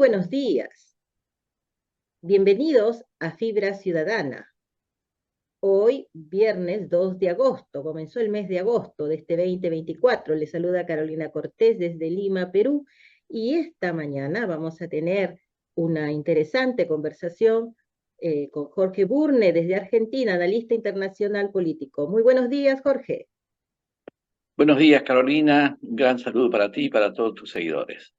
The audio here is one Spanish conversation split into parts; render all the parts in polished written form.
buenos días. Bienvenidos a Fibra Ciudadana. Hoy, viernes 2 de agosto, comenzó el mes de agosto de este 2024. Les saluda Carolina Cortés desde Lima, Perú, y esta mañana vamos a tener una interesante conversación con Jorge Burne desde Argentina, analista internacional político. Muy buenos días, Jorge. Buenos días, Carolina. Un gran saludo para ti y para todos tus seguidores.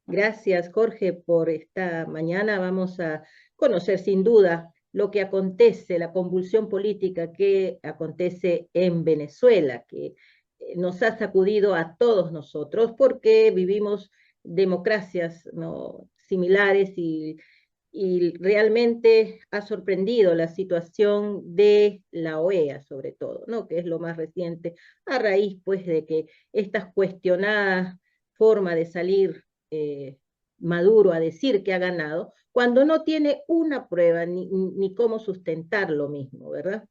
Gracias, Jorge, por esta mañana. Vamos a conocer sin duda lo que acontece, la convulsión política que acontece en Venezuela, que nos ha sacudido a todos nosotros porque vivimos democracias, ¿no?, similares y realmente ha sorprendido la situación de la OEA, sobre todo, ¿no?, que es lo más reciente, a raíz pues de que estas cuestionadas forma de salir Maduro a decir que ha ganado, cuando no tiene una prueba ni cómo sustentar lo mismo, ¿verdad?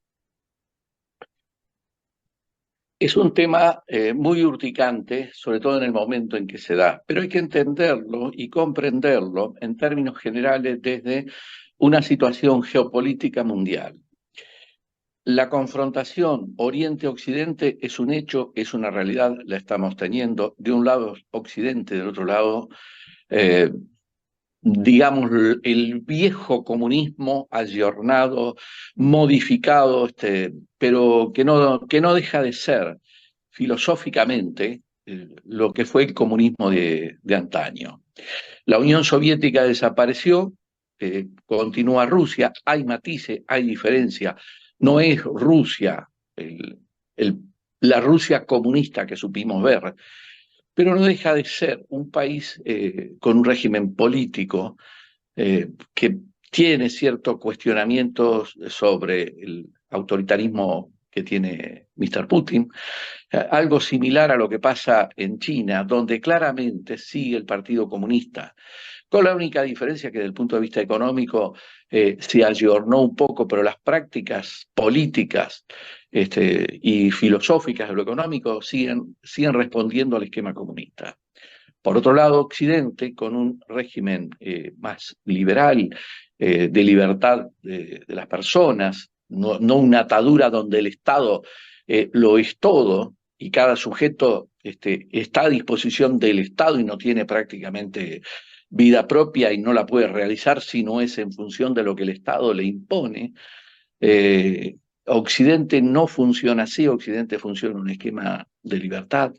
Es un tema muy urticante, sobre todo en el momento en que se da, pero hay que entenderlo y comprenderlo en términos generales desde una situación geopolítica mundial. La confrontación Oriente-Occidente es un hecho, es una realidad, la estamos teniendo. De un lado Occidente, del otro lado eh, digamos, el viejo comunismo ayornado, modificado, pero que no deja de ser filosóficamente lo que fue el comunismo de antaño. La Unión Soviética desapareció, continúa Rusia, hay matices, hay diferencia, no es Rusia, el, la Rusia comunista que supimos ver, pero no deja de ser un país con un régimen político que tiene ciertos cuestionamientos sobre el autoritarismo que tiene Mr. Putin, algo similar a lo que pasa en China, donde claramente sigue el Partido Comunista, con la única diferencia que desde el punto de vista económico se ayornó un poco, pero las prácticas políticas y filosóficas de lo económico siguen respondiendo al esquema comunista. Por otro lado, Occidente, con un régimen más liberal, de libertad de las personas, no una atadura donde el Estado lo es todo y cada sujeto está a disposición del Estado y no tiene prácticamente vida propia y no la puede realizar si no es en función de lo que el Estado le impone. Eh, Occidente no funciona así, Occidente funciona en un esquema de libertad,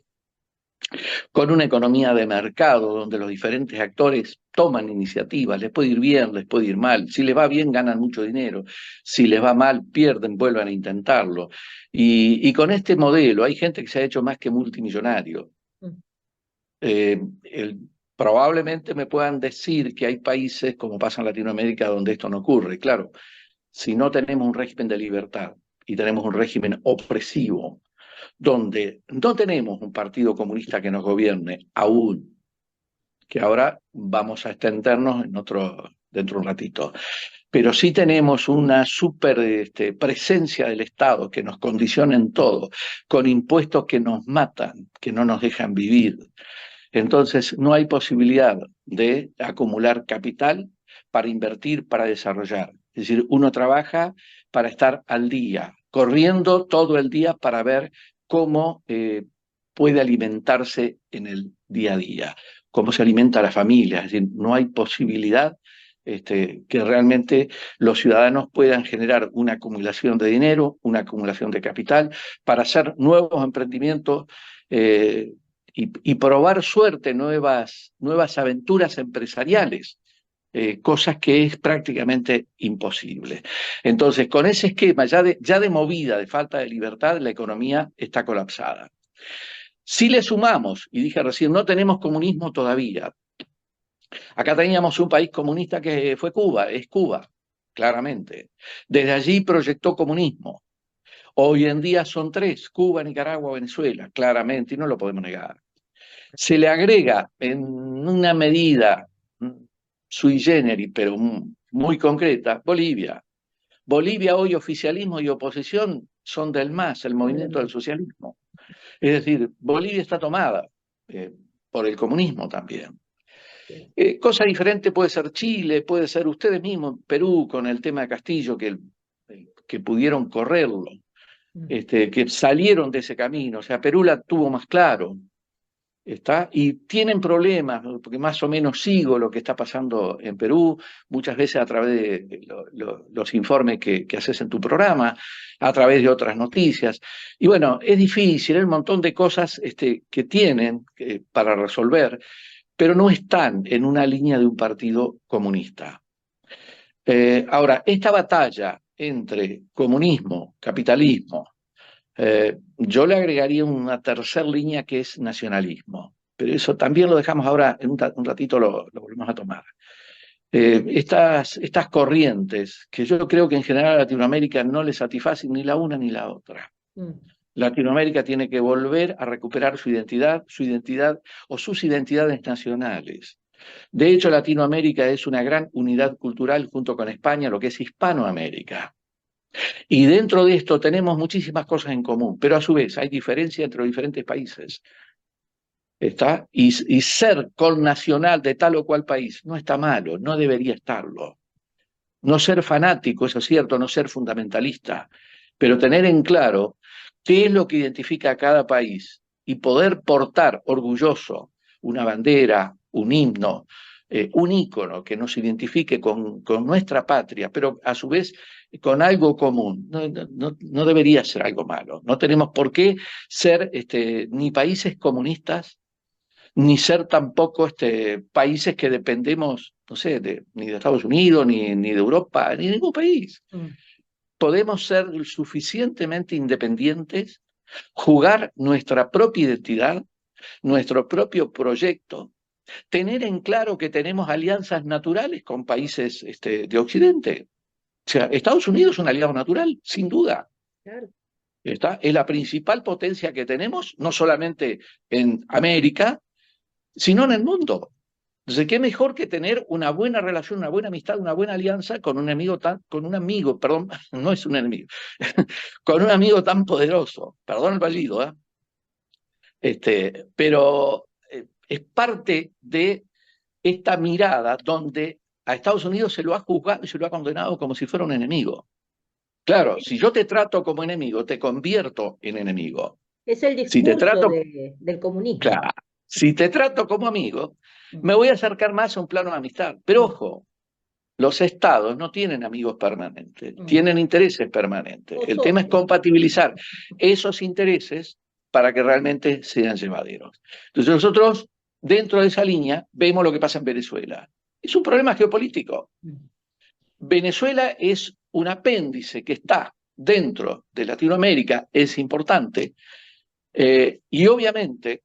con una economía de mercado donde los diferentes actores toman iniciativas, les puede ir bien, les puede ir mal, si les va bien ganan mucho dinero, si les va mal pierden, vuelvan a intentarlo. Y con este modelo hay gente que se ha hecho más que multimillonario. Eh, Probablemente me puedan decir que hay países, como pasa en Latinoamérica, donde esto no ocurre. Claro, si no tenemos un régimen de libertad y tenemos un régimen opresivo, donde no tenemos un partido comunista que nos gobierne aún, que ahora vamos a extendernos dentro de un ratito, pero sí tenemos una super presencia del Estado que nos condiciona en todo, con impuestos que nos matan, que no nos dejan vivir. Entonces no hay posibilidad de acumular capital para invertir, para desarrollar. Es decir, uno trabaja para estar al día, corriendo todo el día para ver cómo puede alimentarse en el día a día, cómo se alimenta la familia. Es decir, no hay posibilidad que realmente los ciudadanos puedan generar una acumulación de dinero, una acumulación de capital para hacer nuevos emprendimientos y probar suerte, nuevas aventuras empresariales. Cosas que es prácticamente imposible. Entonces, con ese esquema ya de movida, de falta de libertad, la economía está colapsada. Si le sumamos, y dije recién, no tenemos comunismo todavía. Acá teníamos un país comunista que fue Cuba, es Cuba, claramente. Desde allí proyectó comunismo. Hoy en día son tres, Cuba, Nicaragua, Venezuela, claramente, y no lo podemos negar. Se le agrega en una medida sui generis, pero muy concreta, Bolivia. Bolivia hoy oficialismo y oposición son del MAS, el movimiento del socialismo. Es decir, Bolivia está tomada por el comunismo también. es. Cosa diferente puede ser Chile, puede ser ustedes mismos, Perú, con el tema de Castillo, que pudieron correrlo, Mm. que salieron de ese camino. O sea, Perú la tuvo más claro. ¿Está? Y tienen problemas, ¿no? Porque más o menos sigo lo que está pasando en Perú, muchas veces a través de los informes que haces en tu programa, a través de otras noticias. Y bueno, es difícil, hay un montón de cosas que tienen para resolver, pero no están en una línea de un partido comunista. Ahora, esta batalla entre comunismo, capitalismo, yo le agregaría una tercera línea que es nacionalismo, pero eso también lo dejamos ahora, en un ratito lo volvemos a tomar. Estas corrientes, que yo creo que en general a Latinoamérica no le satisfacen ni la una ni la otra. Mm. Latinoamérica tiene que volver a recuperar su identidad o sus identidades nacionales. De hecho, Latinoamérica es una gran unidad cultural junto con España, lo que es Hispanoamérica. Y dentro de esto tenemos muchísimas cosas en común, pero a su vez hay diferencia entre los diferentes países. ¿Está? Y ser connacional de tal o cual país no está malo, no debería estarlo. No ser fanático, eso es cierto, no ser fundamentalista, pero tener en claro qué es lo que identifica a cada país y poder portar orgulloso una bandera, un himno, un ícono que nos identifique con nuestra patria, pero a su vez con algo común. No debería ser algo malo. No tenemos por qué ser ni países comunistas, ni ser tampoco países que dependemos, no sé, ni de Estados Unidos, ni de Europa, ni de ningún país. Mm. Podemos ser suficientemente independientes, jugar nuestra propia identidad, nuestro propio proyecto, tener en claro que tenemos alianzas naturales con países de Occidente. O sea, Estados Unidos es un aliado natural, sin duda. Claro. ¿Está? Es la principal potencia que tenemos, no solamente en América, sino en el mundo. Entonces, ¿qué mejor que tener una buena relación, una buena amistad, una buena alianza con un amigo, perdón, no es un enemigo, con un amigo tan poderoso, perdón el fallido, ¿eh? Pero es parte de esta mirada donde a Estados Unidos se lo ha juzgado y se lo ha condenado como si fuera un enemigo. Claro, si yo te trato como enemigo, te convierto en enemigo. Es el Si te discurso trato, del comunismo. claro, si te trato como amigo, Mm. me voy a acercar más a un plano de amistad. Pero Mm. ojo, los estados no tienen amigos permanentes, Mm. tienen intereses permanentes. O El tema es socios. compatibilizar esos intereses para que realmente sean llevaderos. Entonces nosotros, dentro de esa línea, vemos lo que pasa en Venezuela. Es un problema geopolítico. Mm. Venezuela es un apéndice que está dentro de Latinoamérica, es importante, y obviamente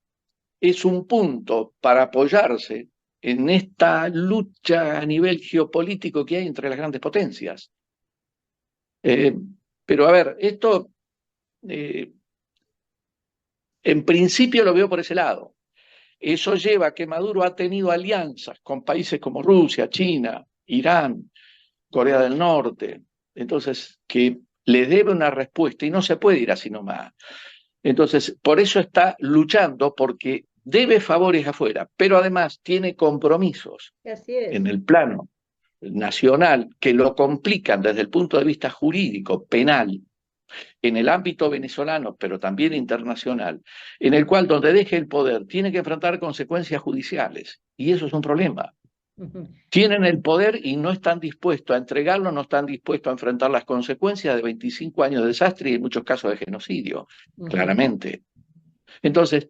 es un punto para apoyarse en esta lucha a nivel geopolítico que hay entre las grandes potencias. Eh, pero a ver, esto en principio lo veo por ese lado. Eso lleva a que Maduro ha tenido alianzas con países como Rusia, China, Irán, Corea del Norte, entonces que le debe una respuesta y no se puede ir así nomás. Entonces, por eso está luchando, porque debe favores afuera, pero además tiene compromisos Así en es. el plano nacional que lo complican desde el punto de vista jurídico, penal, en el ámbito venezolano, pero también internacional, en el cual donde deje el poder tiene que enfrentar consecuencias judiciales, y eso es un problema. Ujú. Tienen el poder y no están dispuestos a entregarlo, no están dispuestos a enfrentar las consecuencias de 25 años de desastre y en muchos casos de genocidio, Ujú. claramente. Entonces,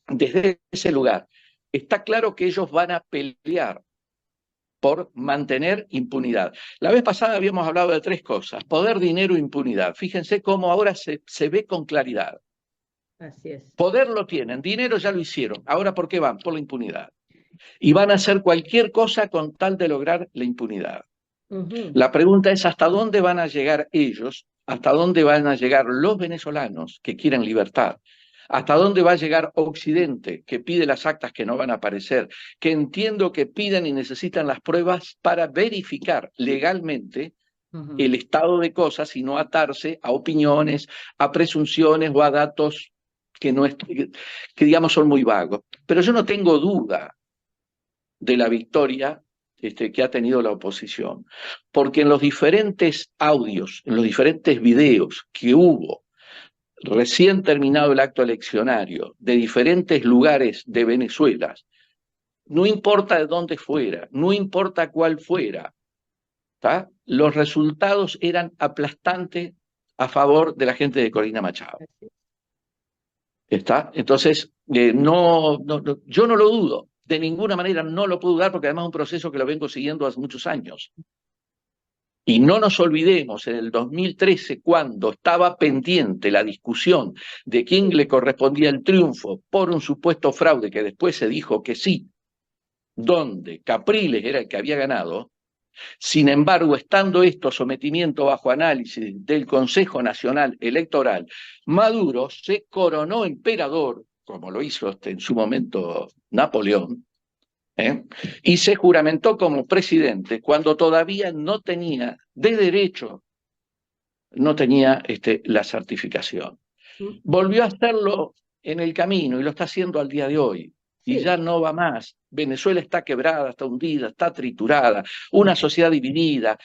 desde ese lugar, está claro que ellos van a pelear por mantener impunidad. La vez pasada habíamos hablado de tres cosas: poder, dinero, impunidad. Fíjense cómo ahora se ve con claridad. Así es. Poder lo tienen, dinero ya lo hicieron. Ahora, ¿por qué van? Por la impunidad. Y van a hacer cualquier cosa con tal de lograr la impunidad. Ujú. La pregunta es hasta dónde van a llegar ellos, hasta dónde van a llegar los venezolanos que quieren libertad, hasta dónde va a llegar Occidente, que pide las actas que no van a aparecer, que entiendo que piden y necesitan las pruebas para verificar legalmente Ujú. el estado de cosas y no atarse a opiniones, a presunciones o a datos que, no que digamos son muy vagos. Pero yo no tengo duda de la victoria que ha tenido la oposición. Porque en los diferentes audios, en los diferentes videos que hubo recién terminado el acto eleccionario de diferentes lugares de Venezuela, no importa de dónde fuera, no importa cuál fuera, ¿tá? Los resultados eran aplastantes a favor de la gente de Corina Machado. ¿Está? Entonces, yo no lo dudo, de ninguna manera no lo puedo dudar, porque además es un proceso que lo vengo siguiendo hace muchos años. Y no nos olvidemos, en el 2013, cuando estaba pendiente la discusión de quién le correspondía el triunfo por un supuesto fraude, que después se dijo que sí, donde Capriles era el que había ganado. Sin embargo, estando esto sometimiento bajo análisis del Consejo Nacional Electoral, Maduro se coronó emperador, como lo hizo en su momento Napoleón, y se juramentó como presidente cuando todavía no tenía de derecho, no tenía la certificación. Volvió a hacerlo en el camino y lo está haciendo al día de hoy. Y ya no va más. Venezuela está quebrada, está hundida, está triturada, una sociedad dividida,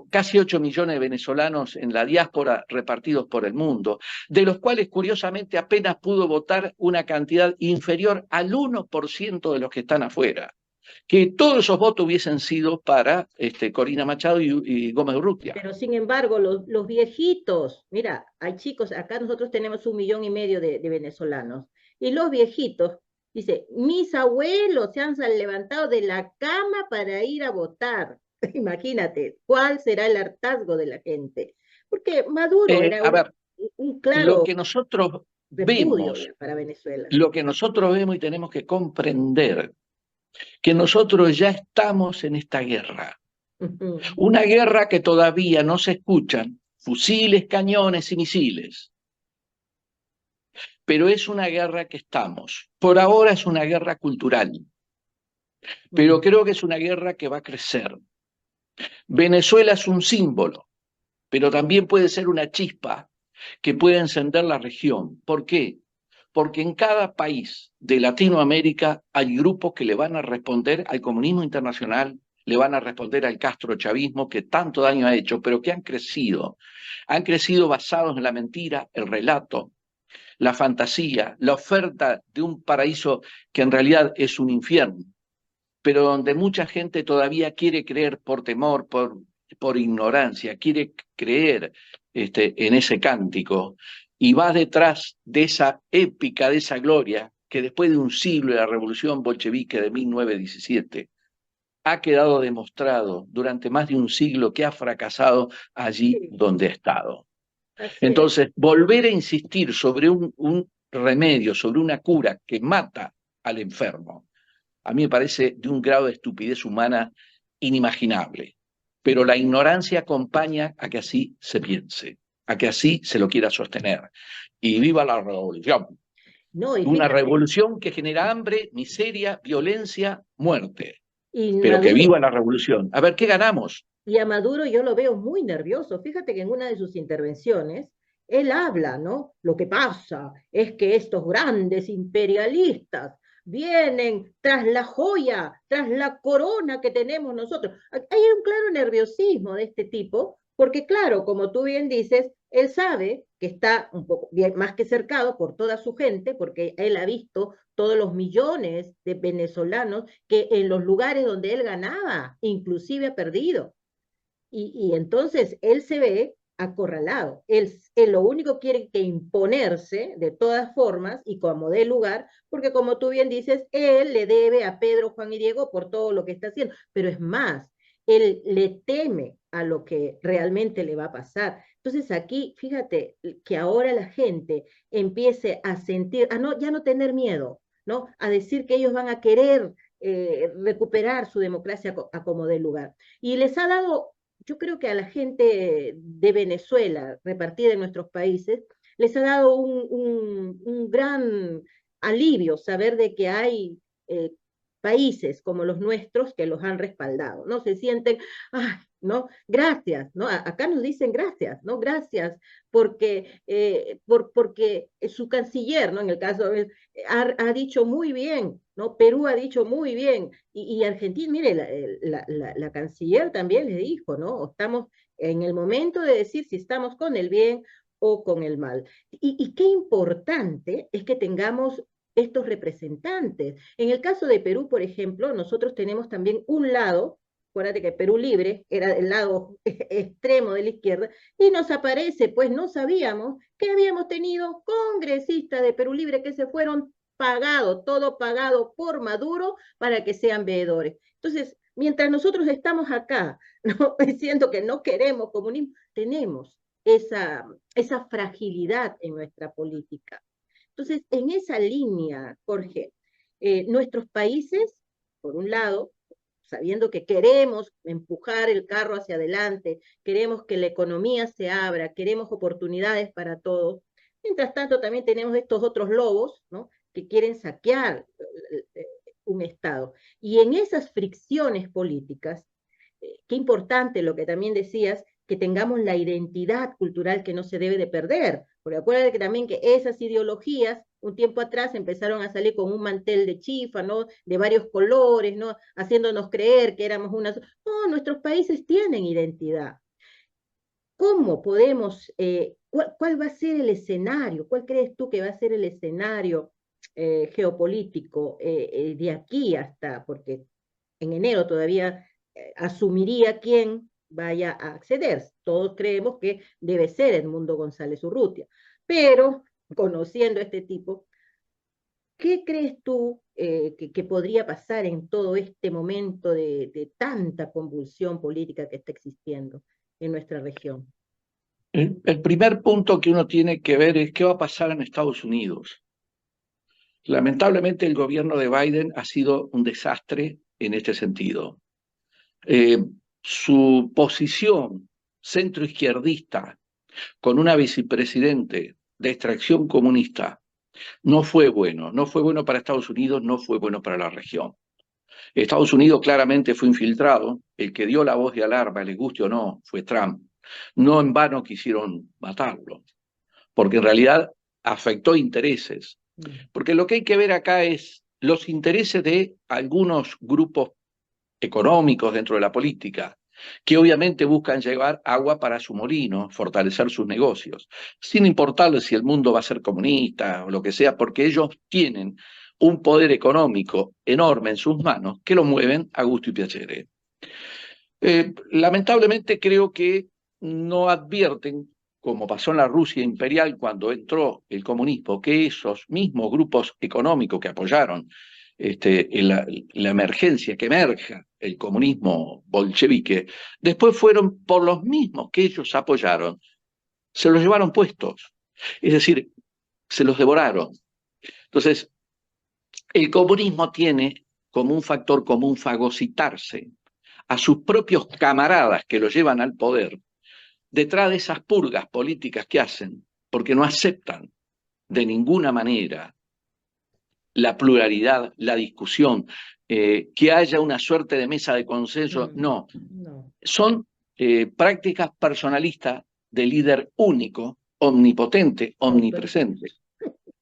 casi 8 millones de venezolanos en la diáspora repartidos por el mundo, de los cuales curiosamente apenas pudo votar una cantidad inferior al 1% de los que están afuera. Que todos esos votos hubiesen sido para Corina Machado y Gómez Urrutia. Pero sin embargo, los viejitos, mira, hay chicos, acá nosotros tenemos 1,5 millones de venezolanos, y los viejitos, dice, mis abuelos se han levantado de la cama para ir a votar. Imagínate, ¿cuál será el hartazgo de la gente? Porque Maduro era un claro lo que nosotros vemos, para Venezuela. Lo que nosotros vemos y tenemos que comprender, que nosotros ya estamos en esta guerra. Una guerra que todavía no se escuchan fusiles, cañones y misiles. Pero es una guerra que estamos. Por ahora es una guerra cultural. Pero creo que es una guerra que va a crecer. Venezuela es un símbolo, pero también puede ser una chispa que puede encender la región. ¿Por qué? Porque en cada país de Latinoamérica hay grupos que le van a responder al comunismo internacional, le van a responder al castrochavismo que tanto daño ha hecho, pero que han crecido basados en la mentira, el relato, la fantasía, la oferta de un paraíso que en realidad es un infierno, pero donde mucha gente todavía quiere creer por temor, por ignorancia, quiere creer en ese cántico, y va detrás de esa épica, de esa gloria, que después de un siglo de la revolución bolchevique de 1917, ha quedado demostrado durante más de un siglo que ha fracasado allí donde ha estado. Entonces, volver a insistir sobre un remedio, sobre una cura que mata al enfermo, a mí me parece de un grado de estupidez humana inimaginable. Pero la ignorancia acompaña a que así se piense, a que así se lo quiera sostener. Y viva la revolución. Una revolución que genera hambre, miseria, violencia, muerte. Pero que viva la revolución. A ver, ¿qué ganamos? Y a Maduro yo lo veo muy nervioso. Fíjate que en una de sus intervenciones, él habla, ¿no? Lo que pasa es que estos grandes imperialistas vienen tras la joya, tras la corona que tenemos nosotros. Hay un claro nerviosismo de este tipo, porque claro, como tú bien dices, él sabe que está un poco bien, más que cercado por toda su gente, porque él ha visto todos los millones de venezolanos que en los lugares donde él ganaba, inclusive ha perdido. Y entonces él se ve acorralado. Él lo único quiere que imponerse de todas formas y como dé lugar, porque como tú bien dices, él le debe a Pedro, Juan y Diego por todo lo que está haciendo. Pero es más, él le teme a lo que realmente le va a pasar. Entonces aquí, fíjate que ahora la gente empiece a sentir, ya no tener miedo, ¿no? A decir que ellos van a querer recuperar su democracia a como dé lugar. Y les ha dado, yo creo que a la gente de Venezuela, repartida en nuestros países, les ha dado un gran alivio saber de que hay países como los nuestros que los han respaldado, ¿no? Se sienten, ay, ¿no? Gracias, ¿no? Acá nos dicen gracias, ¿no? Gracias, porque su canciller, ¿no? En el caso, ha dicho muy bien, ¿no? Perú ha dicho muy bien, y Argentina, mire, la canciller también le dijo, ¿no? Estamos en el momento de decir si estamos con el bien o con el mal. Y qué importante es que tengamos estos representantes. En el caso de Perú, por ejemplo, nosotros tenemos también un lado, acuérdate que Perú Libre era el lado extremo de la izquierda, y nos aparece, pues no sabíamos que habíamos tenido congresistas de Perú Libre que se fueron pagados, todo pagado por Maduro para que sean veedores. Entonces, mientras nosotros estamos acá, ¿no? Diciendo que no queremos comunismo, tenemos esa fragilidad en nuestra política. Entonces, en esa línea, Jorge, nuestros países, por un lado, sabiendo que queremos empujar el carro hacia adelante, queremos que la economía se abra, queremos oportunidades para todos. Mientras tanto, también tenemos estos otros lobos, ¿no? Que quieren saquear un Estado. Y en esas fricciones políticas, qué importante lo que también decías, que tengamos la identidad cultural que no se debe de perder, porque acuérdate que también que esas ideologías un tiempo atrás empezaron a salir con un mantel de chifa, ¿no? De varios colores, ¿no? Haciéndonos creer que éramos una... No, nuestros países tienen identidad. ¿Cómo podemos, cuál va a ser el escenario? ¿Cuál crees tú que va a ser el escenario geopolítico de aquí hasta, porque en enero todavía asumiría quién vaya a acceder? Todos creemos que debe ser Edmundo González Urrutia, pero conociendo a este tipo, ¿qué crees tú que podría pasar en todo este momento de tanta convulsión política que está existiendo en nuestra región? El primer punto que uno tiene que ver es qué va a pasar en Estados Unidos. Lamentablemente el gobierno de Biden ha sido un desastre en este sentido. Su posición centroizquierdista con una vicepresidente de extracción comunista no fue bueno. No fue bueno para Estados Unidos, no fue bueno para la región. Estados Unidos claramente fue infiltrado. El que dio la voz de alarma, le guste o no, fue Trump. No en vano quisieron matarlo, porque en realidad afectó intereses. Porque lo que hay que ver acá es los intereses de algunos grupos económicos dentro de la política, que obviamente buscan llevar agua para su molino, fortalecer sus negocios, sin importarles si el mundo va a ser comunista o lo que sea, porque ellos tienen un poder económico enorme en sus manos que lo mueven a gusto y piacere. Lamentablemente creo que no advierten, como pasó en la Rusia imperial cuando entró el comunismo, que esos mismos grupos económicos que apoyaron en la emergencia, que emerja el comunismo bolchevique, después fueron por los mismos que ellos apoyaron, se los llevaron puestos, es decir, se los devoraron. Entonces, el comunismo tiene como un factor común fagocitarse a sus propios camaradas que lo llevan al poder, detrás de esas purgas políticas que hacen, porque no aceptan de ninguna manera la pluralidad, la discusión, que haya una suerte de mesa de consenso, no. Son prácticas personalistas de líder único, omnipotente, omnipresente,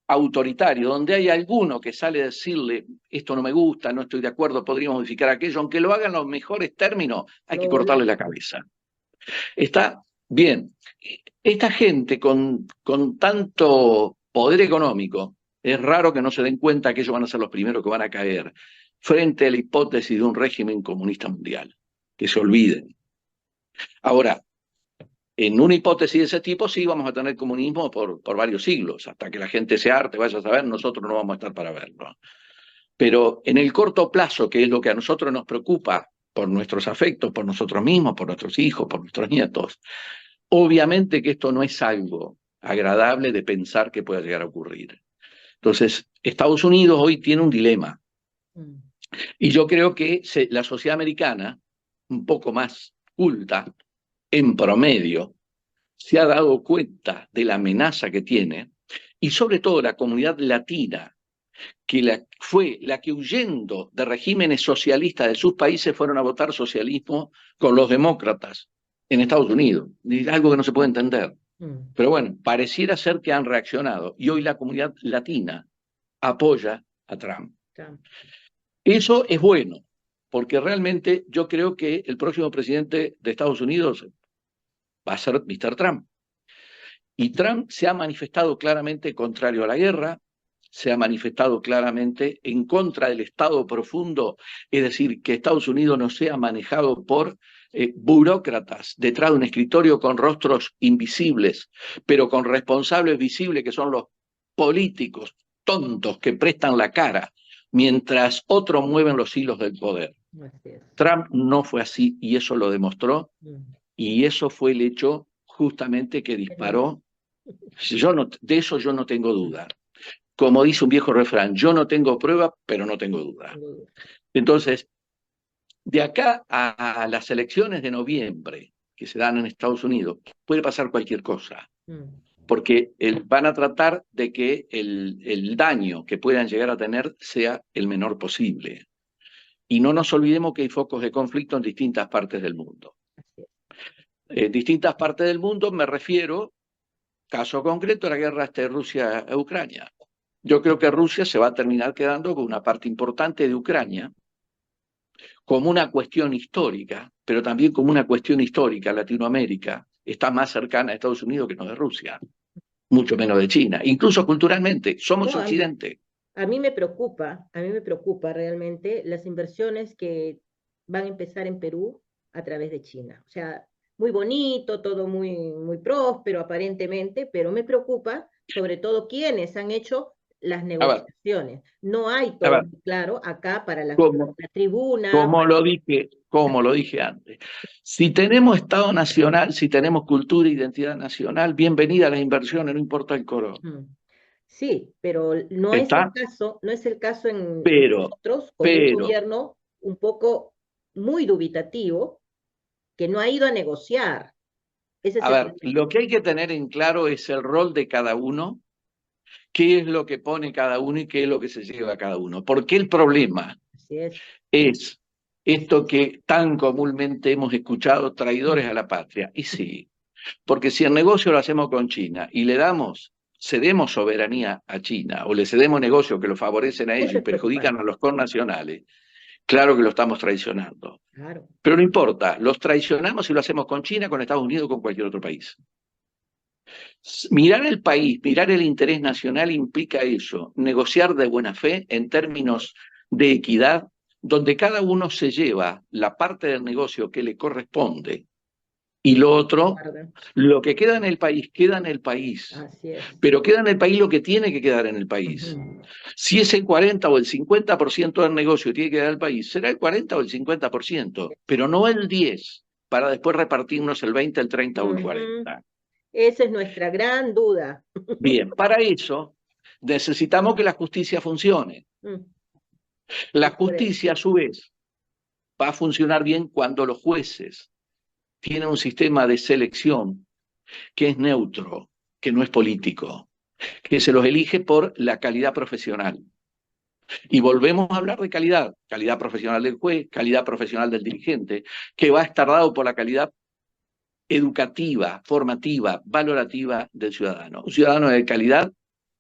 autoritario, donde hay alguno que sale a decirle, esto no me gusta, no estoy de acuerdo, podríamos modificar aquello, aunque lo hagan en los mejores términos, hay que cortarle la cabeza. Está bien. Esta gente con tanto poder económico, es raro que no se den cuenta que ellos van a ser los primeros que van a caer frente a la hipótesis de un régimen comunista mundial. Que se olviden. Ahora, en una hipótesis de ese tipo sí vamos a tener comunismo por varios siglos, hasta que la gente se harte, vaya a saber, nosotros no vamos a estar para verlo. Pero en el corto plazo, que es lo que a nosotros nos preocupa, por nuestros afectos, por nosotros mismos, por nuestros hijos, por nuestros nietos, obviamente que esto no es algo agradable de pensar que pueda llegar a ocurrir. Entonces, Estados Unidos hoy tiene un dilema. Y yo creo que la sociedad americana, un poco más culta, en promedio, se ha dado cuenta de la amenaza que tiene, y sobre todo la comunidad latina, que fue la que, huyendo de regímenes socialistas de sus países, fueron a votar socialismo con los demócratas en Estados Unidos. Es algo que no se puede entender. Pero bueno, pareciera ser que han reaccionado y hoy la comunidad latina apoya a Trump. Eso es bueno, porque realmente yo creo que el próximo presidente de Estados Unidos va a ser Mr. Trump. Y Trump se ha manifestado claramente contrario a la guerra, se ha manifestado claramente en contra del Estado profundo, es decir, que Estados Unidos no sea manejado por burócratas detrás de un escritorio con rostros invisibles, pero con responsables visibles que son los políticos tontos que prestan la cara, mientras otros mueven los hilos del poder. Trump no fue así y eso lo demostró, y eso fue el hecho justamente que disparó. De eso yo no tengo duda. Como dice un viejo refrán, yo no tengo prueba, pero no tengo duda. Entonces, de acá a las elecciones de noviembre que se dan en Estados Unidos, puede pasar cualquier cosa, porque van a tratar de que el daño que puedan llegar a tener sea el menor posible. Y no nos olvidemos que hay focos de conflicto en distintas partes del mundo. En distintas partes del mundo me refiero, caso concreto, a la guerra de Rusia-Ucrania. Yo creo que Rusia se va a terminar quedando con una parte importante de Ucrania, como una cuestión histórica, pero también como una cuestión histórica. Latinoamérica está más cercana a Estados Unidos que no de Rusia, mucho menos de China, incluso culturalmente, somos Occidente. A mí me preocupa realmente las inversiones que van a empezar en Perú a través de China. O sea, muy bonito, todo muy próspero aparentemente, pero me preocupa sobre todo quienes han hecho las negociaciones. No hay todo claro acá para la tribuna. Como lo dije antes. Si tenemos Estado Nacional, si tenemos cultura e identidad nacional, bienvenida a las inversiones, no importa el color. Sí, pero no es el caso en nosotros, con un gobierno un poco muy dubitativo, que no ha ido a negociar. Lo que hay que tener en claro es el rol de cada uno, qué es lo que pone cada uno y qué es lo que se lleva a cada uno. Porque el problema es esto que tan comúnmente hemos escuchado, traidores a la patria. Y sí, porque si el negocio lo hacemos con China y cedemos soberanía a China, o le cedemos negocios que lo favorecen a ellos y perjudican a los connacionales, claro que lo estamos traicionando. Claro. Pero no importa, los traicionamos si lo hacemos con China, con Estados Unidos o con cualquier otro país. Mirar el país, mirar el interés nacional implica eso, negociar de buena fe en términos de equidad, donde cada uno se lleva la parte del negocio que le corresponde y lo otro, lo que queda en el país, queda en el país. Pero queda en el país lo que tiene que quedar en el país. Si es el 40 o el 50% del negocio que tiene que quedar en el país, será el 40 o el 50%, pero no el 10%, para después repartirnos el 20, el 30 o el 40%. Esa es nuestra gran duda. Bien, para eso necesitamos que la justicia funcione. La justicia, a su vez, va a funcionar bien cuando los jueces tienen un sistema de selección que es neutro, que no es político, que se los elige por la calidad profesional. Y volvemos a hablar de calidad profesional del juez, calidad profesional del dirigente, que va a estar dado por la calidad educativa, formativa, valorativa del ciudadano. Un ciudadano de calidad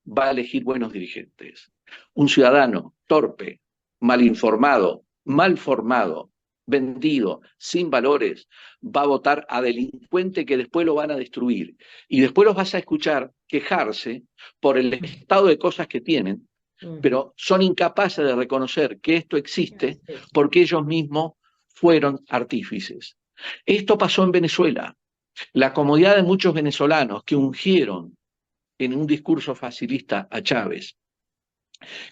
va a elegir buenos dirigentes. Un ciudadano torpe, mal informado, mal formado, vendido, sin valores, va a votar a delincuentes que después lo van a destruir. Y después los vas a escuchar quejarse por el estado de cosas que tienen, pero son incapaces de reconocer que esto existe porque ellos mismos fueron artífices. Esto pasó en Venezuela. La comodidad de muchos venezolanos que ungieron en un discurso facilista a Chávez,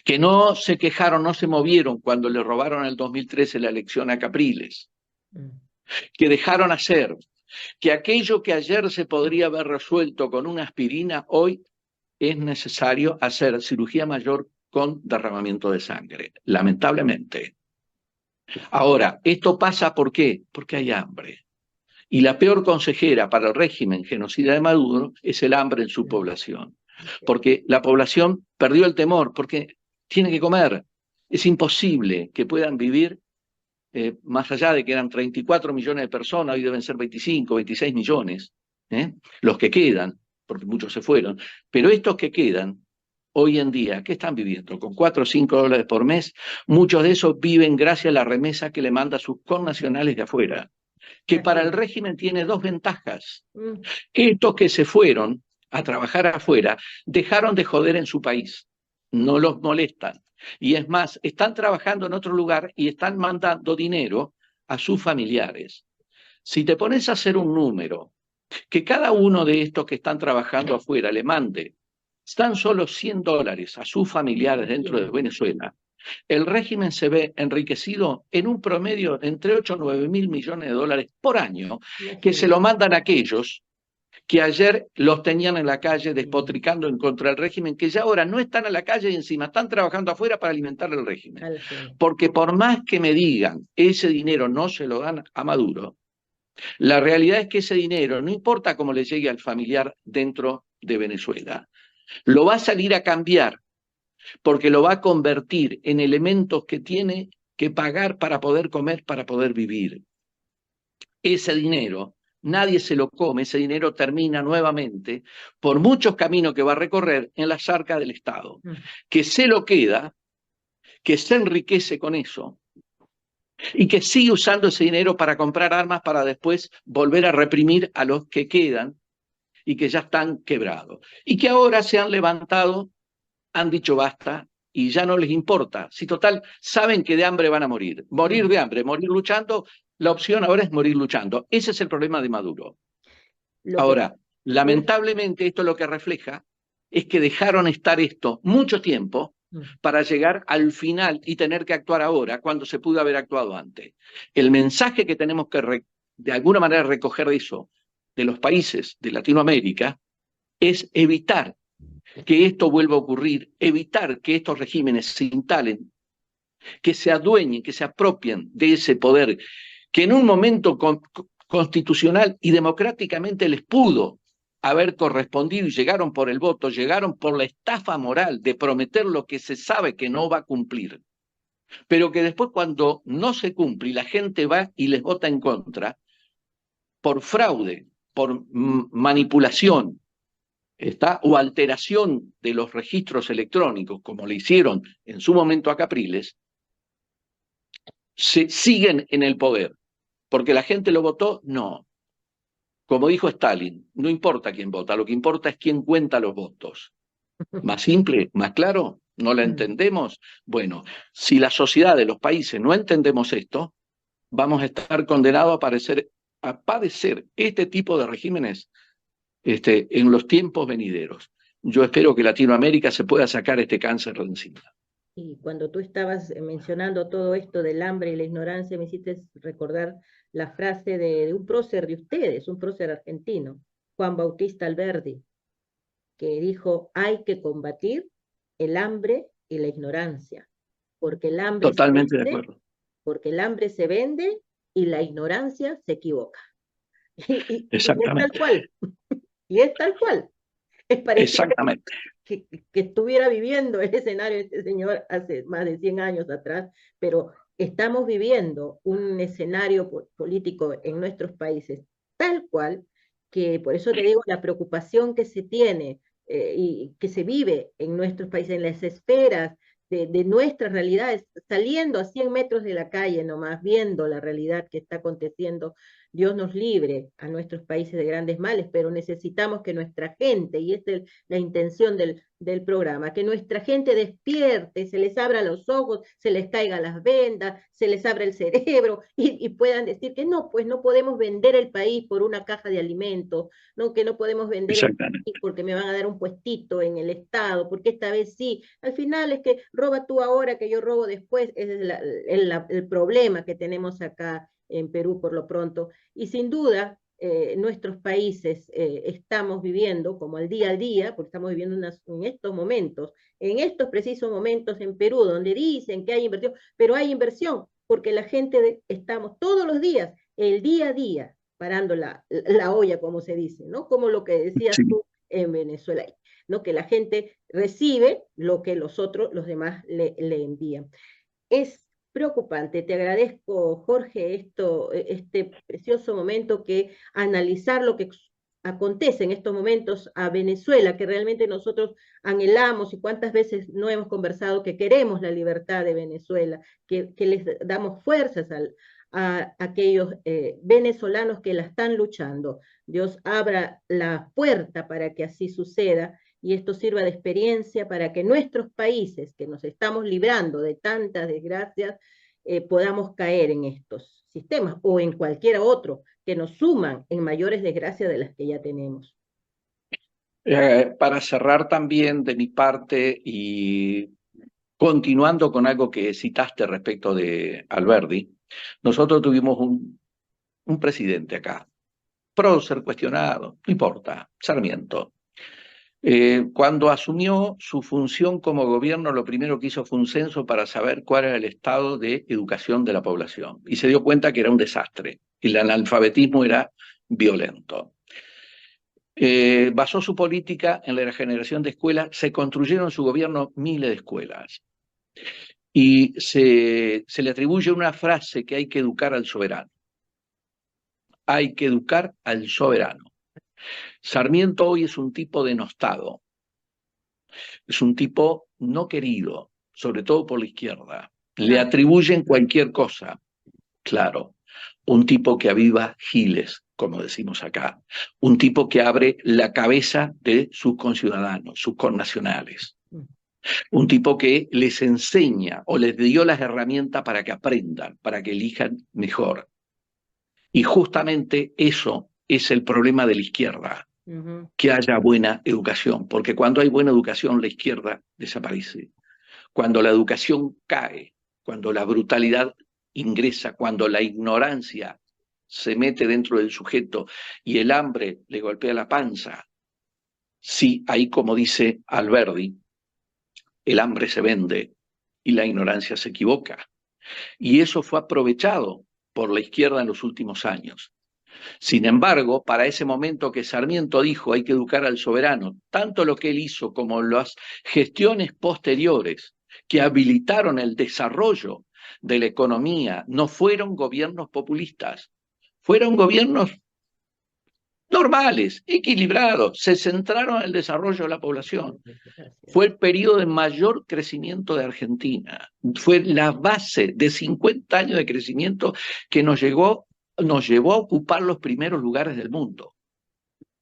que no se quejaron, no se movieron cuando le robaron en el 2013 la elección a Capriles, que dejaron hacer, que aquello que ayer se podría haber resuelto con una aspirina, hoy es necesario hacer cirugía mayor con derramamiento de sangre, lamentablemente. Ahora, ¿esto pasa por qué? Porque hay hambre. Y la peor consejera para el régimen genocida de Maduro es el hambre en su población. Porque la población perdió el temor, porque tienen que comer. Es imposible que puedan vivir, más allá de que eran 34 millones de personas, hoy deben ser 25, 26 millones, los que quedan, porque muchos se fueron, pero estos que quedan, hoy en día, ¿qué están viviendo? Con 4 o 5 dólares por mes, muchos de esos viven gracias a la remesa que le manda a sus connacionales de afuera, que para el régimen tiene dos ventajas. Estos que se fueron a trabajar afuera dejaron de joder en su país, no los molestan. Y es más, están trabajando en otro lugar y están mandando dinero a sus familiares. Si te pones a hacer un número, que cada uno de estos que están trabajando afuera le mande tan solo 100 dólares a sus familiares dentro de Venezuela, el régimen se ve enriquecido en un promedio de entre 8 y 9 mil millones de dólares por año, que se lo mandan a aquellos que ayer los tenían en la calle despotricando en contra del régimen, que ya ahora no están en la calle y encima están trabajando afuera para alimentar el régimen. Porque por más que me digan, ese dinero no se lo dan a Maduro, la realidad es que ese dinero, no importa cómo le llegue al familiar dentro de Venezuela, lo va a salir a cambiar, porque lo va a convertir en elementos que tiene que pagar para poder comer, para poder vivir. Ese dinero, nadie se lo come, ese dinero termina nuevamente por muchos caminos que va a recorrer en las arcas del Estado, que se lo queda, que se enriquece con eso y que sigue usando ese dinero para comprar armas para después volver a reprimir a los que quedan y que ya están quebrados. Y que ahora se han levantado, han dicho basta y ya no les importa. Si total, saben que de hambre van a morir. Morir de hambre, morir luchando, la opción ahora es morir luchando. Ese es el problema de Maduro. Ahora, lamentablemente esto lo que refleja es que dejaron estar esto mucho tiempo para llegar al final y tener que actuar ahora cuando se pudo haber actuado antes. El mensaje que tenemos que de alguna manera recoger de eso, de los países de Latinoamérica, es evitar que esto vuelva a ocurrir, evitar que estos regímenes se instalen, que se adueñen, que se apropien de ese poder que en un momento constitucional y democráticamente les pudo haber correspondido y llegaron por el voto, llegaron por la estafa moral de prometer lo que se sabe que no va a cumplir, pero que después cuando no se cumple y la gente va y les vota en contra, por fraude, por manipulación, o alteración de los registros electrónicos, como le hicieron en su momento a Capriles, se siguen en el poder. ¿Porque la gente lo votó? No. Como dijo Stalin, no importa quién vota, lo que importa es quién cuenta los votos. Más simple, más claro, ¿no la entendemos? Bueno, si la sociedad de los países no entendemos esto, vamos a estar condenados a padecer este tipo de regímenes en los tiempos venideros. Yo espero que Latinoamérica se pueda sacar este cáncer de encima. Y cuando tú estabas mencionando todo esto del hambre y la ignorancia, me hiciste recordar la frase de un prócer de ustedes, un prócer argentino, Juan Bautista Alberdi, que dijo, hay que combatir el hambre y la ignorancia, porque el hambre Totalmente de acuerdo. Porque el hambre se vende y la ignorancia se equivoca. Exactamente. Y es tal cual. Y es tal cual. Es parecido Exactamente. Que estuviera viviendo el escenario de este señor hace más de 100 años atrás, pero estamos viviendo un escenario político en nuestros países tal cual, que por eso te digo la preocupación que se tiene y que se vive en nuestros países, en las esferas de nuestras realidades, saliendo a 100 metros de la calle nomás, viendo la realidad que está aconteciendo. Dios nos libre a nuestros países de grandes males, pero necesitamos que nuestra gente, y esta es la intención del programa, que nuestra gente despierte, se les abra los ojos, se les caiga las vendas, se les abra el cerebro y puedan decir que no, pues no podemos vender el país por una caja de alimentos, ¿no? Que no podemos vender el país porque me van a dar un puestito en el Estado, porque esta vez sí. Al final es que roba tú ahora, que yo robo después, ese es el problema que tenemos acá en Perú por lo pronto. Y sin duda, nuestros países estamos viviendo como al día, porque estamos viviendo en estos precisos momentos en Perú, donde dicen que hay inversión, pero hay inversión, porque la gente estamos todos los días, el día a día, parando la olla, como se dice, ¿no? Como lo que decías tú en Venezuela. ¿no? Que la gente recibe lo que los demás le envían. Es preocupante. Te agradezco, Jorge, este precioso momento que analizar lo que acontece en estos momentos a Venezuela, que realmente nosotros anhelamos y cuántas veces no hemos conversado que queremos la libertad de Venezuela, que les damos fuerzas a aquellos venezolanos que la están luchando. Dios abra la puerta para que así suceda y esto sirva de experiencia para que nuestros países, que nos estamos librando de tantas desgracias, podamos caer en estos sistemas o en cualquier otro que nos suman en mayores desgracias de las que ya tenemos. Para cerrar también de mi parte y continuando con algo que citaste respecto de Alberdi, nosotros tuvimos un presidente acá, prócer cuestionado, no importa, Sarmiento. Cuando asumió su función como gobierno, lo primero que hizo fue un censo para saber cuál era el estado de educación de la población. Y se dio cuenta que era un desastre. Y el analfabetismo era violento. Basó su política en la generación de escuelas. Se construyeron en su gobierno miles de escuelas. Y se le atribuye una frase que hay que educar al soberano. Hay que educar al soberano. Sarmiento hoy es un tipo denostado. Es un tipo no querido, sobre todo por la izquierda. Le atribuyen cualquier cosa. Claro, un tipo que aviva giles, como decimos acá. Un tipo que abre la cabeza de sus conciudadanos, sus connacionales. Un tipo que les enseña o les dio las herramientas para que aprendan, para que elijan mejor. Y justamente eso es el problema de la izquierda. Que haya buena educación, porque cuando hay buena educación la izquierda desaparece. Cuando la educación cae, cuando la brutalidad ingresa, cuando la ignorancia se mete dentro del sujeto y el hambre le golpea la panza, sí, ahí como dice Alberdi, el hambre se vende y la ignorancia se equivoca. Y eso fue aprovechado por la izquierda en los últimos años. Sin embargo, para ese momento que Sarmiento dijo hay que educar al soberano, tanto lo que él hizo como las gestiones posteriores que habilitaron el desarrollo de la economía no fueron gobiernos populistas, fueron gobiernos normales, equilibrados, se centraron en el desarrollo de la población. Fue el periodo de mayor crecimiento de Argentina, fue la base de 50 años de crecimiento que nos llevó a ocupar los primeros lugares del mundo.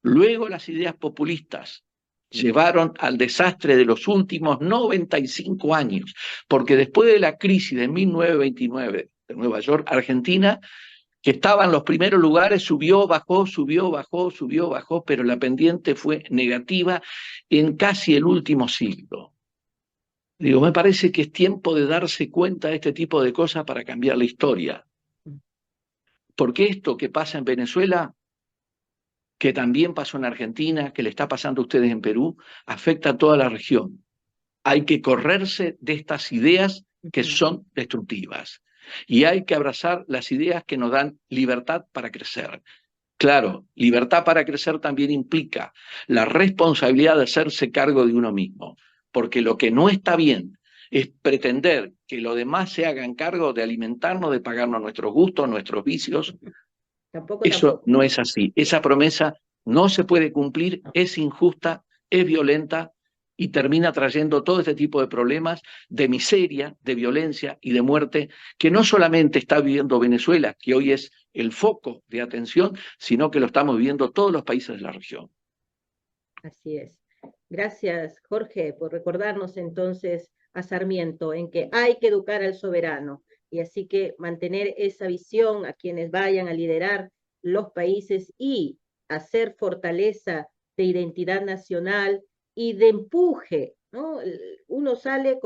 Luego las ideas populistas llevaron al desastre de los últimos 95 años, porque después de la crisis de 1929 de Nueva York, Argentina, que estaba en los primeros lugares, subió, bajó, subió, bajó, subió, bajó, pero la pendiente fue negativa en casi el último siglo. Digo, me parece que es tiempo de darse cuenta de este tipo de cosas para cambiar la historia. Porque esto que pasa en Venezuela, que también pasó en Argentina, que le está pasando a ustedes en Perú, afecta a toda la región. Hay que correrse de estas ideas que son destructivas. Y hay que abrazar las ideas que nos dan libertad para crecer. Claro, libertad para crecer también implica la responsabilidad de hacerse cargo de uno mismo, porque lo que no está bien es pretender que los demás se hagan cargo de alimentarnos, de pagarnos nuestros gustos, nuestros vicios. Eso no es así. Esa promesa no se puede cumplir, es injusta, es violenta y termina trayendo todo este tipo de problemas de miseria, de violencia y de muerte que no solamente está viviendo Venezuela, que hoy es el foco de atención, sino que lo estamos viviendo todos los países de la región. Así es. Gracias, Jorge, por recordarnos entonces a Sarmiento en que hay que educar al soberano y así que mantener esa visión a quienes vayan a liderar los países y hacer fortaleza de identidad nacional y de empuje, ¿no? Uno sale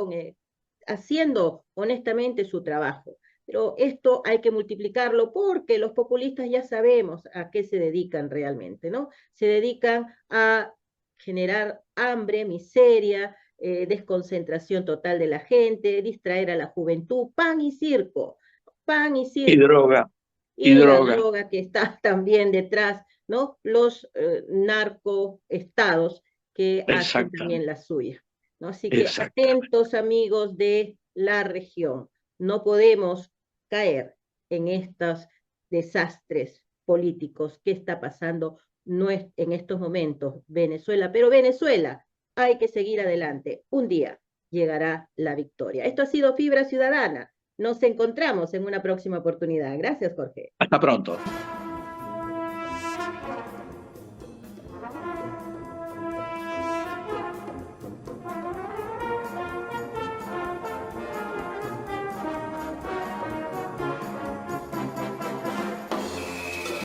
haciendo honestamente su trabajo. Pero esto hay que multiplicarlo porque los populistas ya sabemos a qué se dedican realmente, ¿no? Se dedican a generar hambre, miseria, desconcentración total de la gente, distraer a la juventud, pan y circo, pan y circo. Y droga. Y la droga que está también detrás, ¿no? Los narcoestados que hacen también Exactamente, la suya, ¿no? Así que exactamente. atentos, amigos de la región. No podemos caer en estos desastres políticos que está pasando en estos momentos Venezuela. Pero Venezuela, hay que seguir adelante. Un día llegará la victoria. Esto ha sido Fibra Ciudadana. Nos encontramos en una próxima oportunidad. Gracias, Jorge. Hasta pronto.